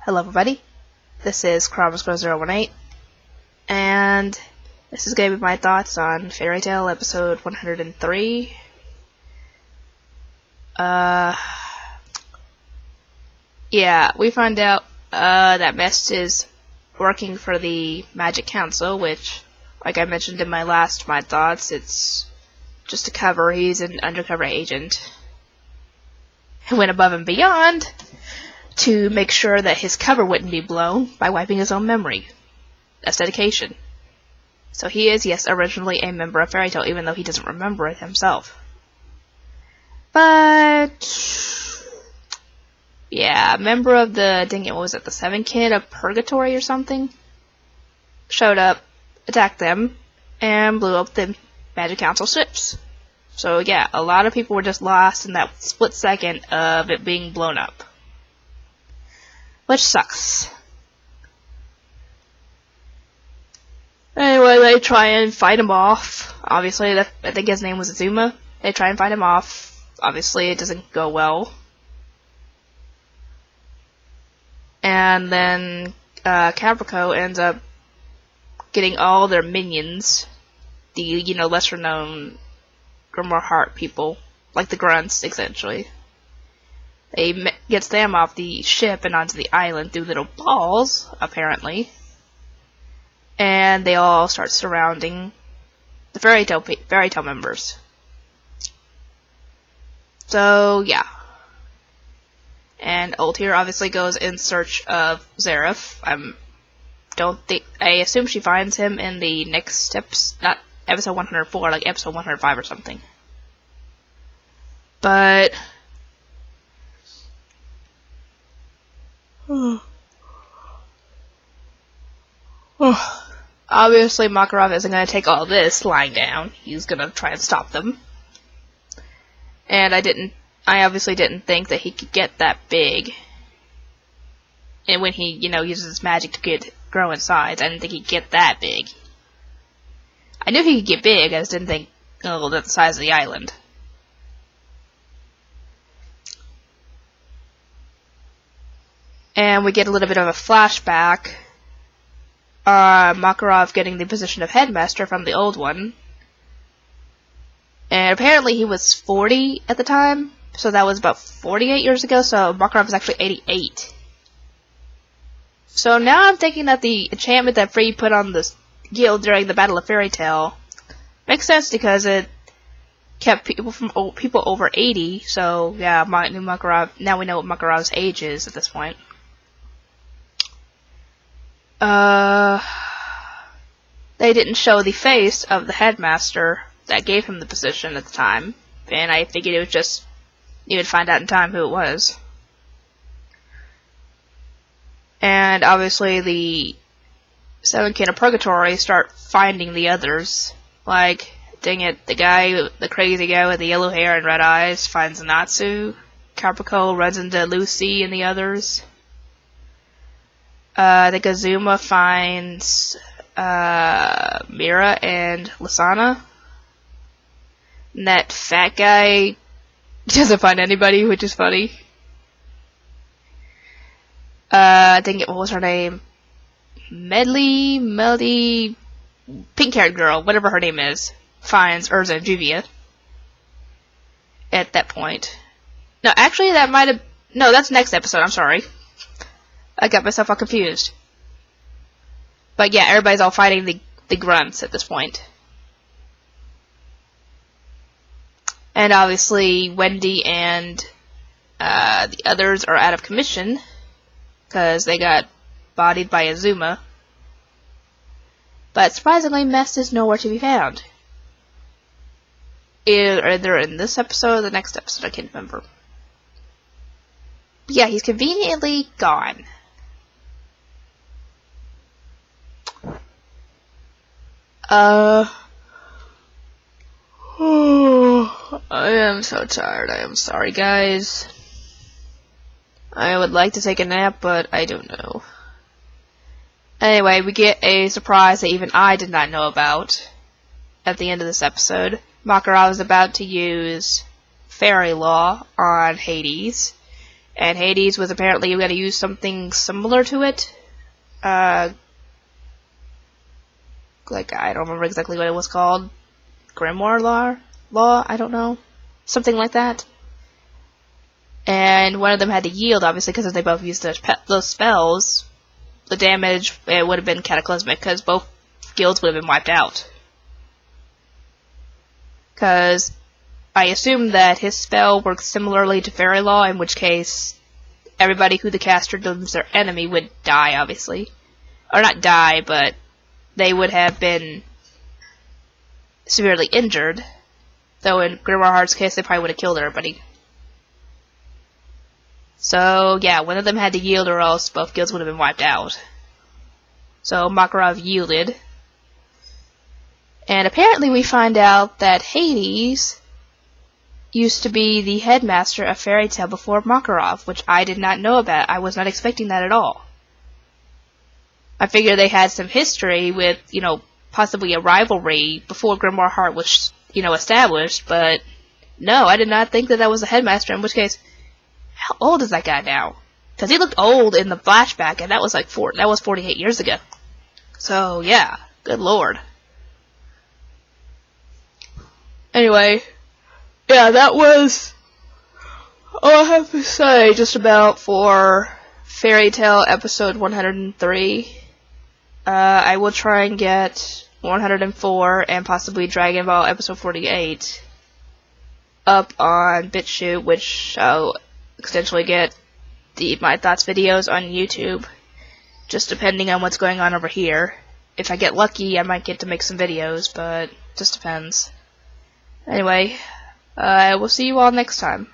Hello everybody, this is Chronoscore018, and this is going to be my thoughts on Fairy Tail episode 103. Yeah, we find out that Mest is working for the Magic Council, which, like I mentioned in my last My Thoughts, it's just a cover. He's an undercover agent who went above and beyond to make sure that his cover wouldn't be blown by wiping his own memory. That's dedication. So he is, yes, originally a member of Fairy Tail, even though he doesn't remember it himself. But yeah, a member of the, what was it, the 7 Kid of Purgatory or something, showed up, attacked them, and blew up the Magic Council ships. So yeah, a lot of people were just lost in that split second of it being blown up. Which sucks. Anyway, they try and fight him off. Obviously, I think his name was Azuma. They try and fight him off. Obviously, it doesn't go well. And then Caprico ends up getting all their minions, the, lesser known Grimoire Heart people, like the grunts, essentially. They gets them off the ship and onto the island through little balls, apparently. And they all start surrounding the Fairy Tail members. So, yeah. And Old here obviously goes in search of Zareth. I assume she finds him in the next steps, not episode 104, like episode 105 or something. But obviously Makarov isn't going to take all this lying down. He's going to try and stop them. And I obviously didn't think that he could get that big. And when he, uses his magic to grow in size, I didn't think he'd get that big. I knew he could get big, I just didn't think the size of the island. And we get a little bit of a flashback. Makarov getting the position of headmaster from the old one. And apparently he was 40 at the time, so that was about 48 years ago, so Makarov is actually 88. So now I'm thinking that the enchantment that Free put on the guild during the Battle of Fairy Tail makes sense because it kept people over 80, so yeah, now we know what Makarov's age is at this point. They didn't show the face of the headmaster that gave him the position at the time, and I figured it was just, you would find out in time who it was. And obviously the 7 Kin of Purgatory start finding the others, like, dang it, the crazy guy with the yellow hair and red eyes finds Natsu, Caprico runs into Lucy and the others. I think Azuma finds Mira and Lasana. And that fat guy doesn't find anybody, which is funny. I think what was her name? Melody, pink-haired girl, whatever her name is, finds Urza and Juvia. At that point. No, actually that might have... No, that's next episode, I'm sorry. I got myself all confused. But yeah, everybody's all fighting the grunts at this point. And obviously, Wendy and the others are out of commission because they got bodied by Azuma. But surprisingly, Mest is nowhere to be found. Either in this episode or the next episode, I can't remember. But yeah, he's conveniently gone. I am so tired. I am sorry, guys. I would like to take a nap, but I don't know. Anyway, we get a surprise that even I did not know about at the end of this episode. Makarov is about to use fairy law on Hades And Hades was apparently you got to use something similar to it. Like, I don't remember exactly what it was called. Grimoire Law? I don't know. Something like that. And one of them had to yield, obviously, because they both used those spells. The damage, it would have been cataclysmic, because both guilds would have been wiped out. Because I assume that his spell works similarly to Fairy Law, in which case everybody who the caster deems their enemy would die, obviously. Or not die, but they would have been severely injured. Though in Grimoire Heart's case, they probably would have killed everybody. So, yeah, one of them had to yield or else both guilds would have been wiped out. So, Makarov yielded. And apparently we find out that Hades used to be the headmaster of Fairy Tail before Makarov, which I did not know about. I was not expecting that at all. I figured they had some history with, possibly a rivalry before Grimoire Heart was, established, but no, I did not think that was the headmaster, in which case, how old is that guy now? Because he looked old in the flashback, and that was like 48 years ago. So, yeah, good lord. Anyway, yeah, that was all I have to say just about for Fairy Tail episode 103. I will try and get 104 and possibly Dragon Ball episode 48 up on BitChute, which I'll potentially get my thoughts videos on YouTube, just depending on what's going on over here. If I get lucky, I might get to make some videos, but just depends. Anyway, we'll see you all next time.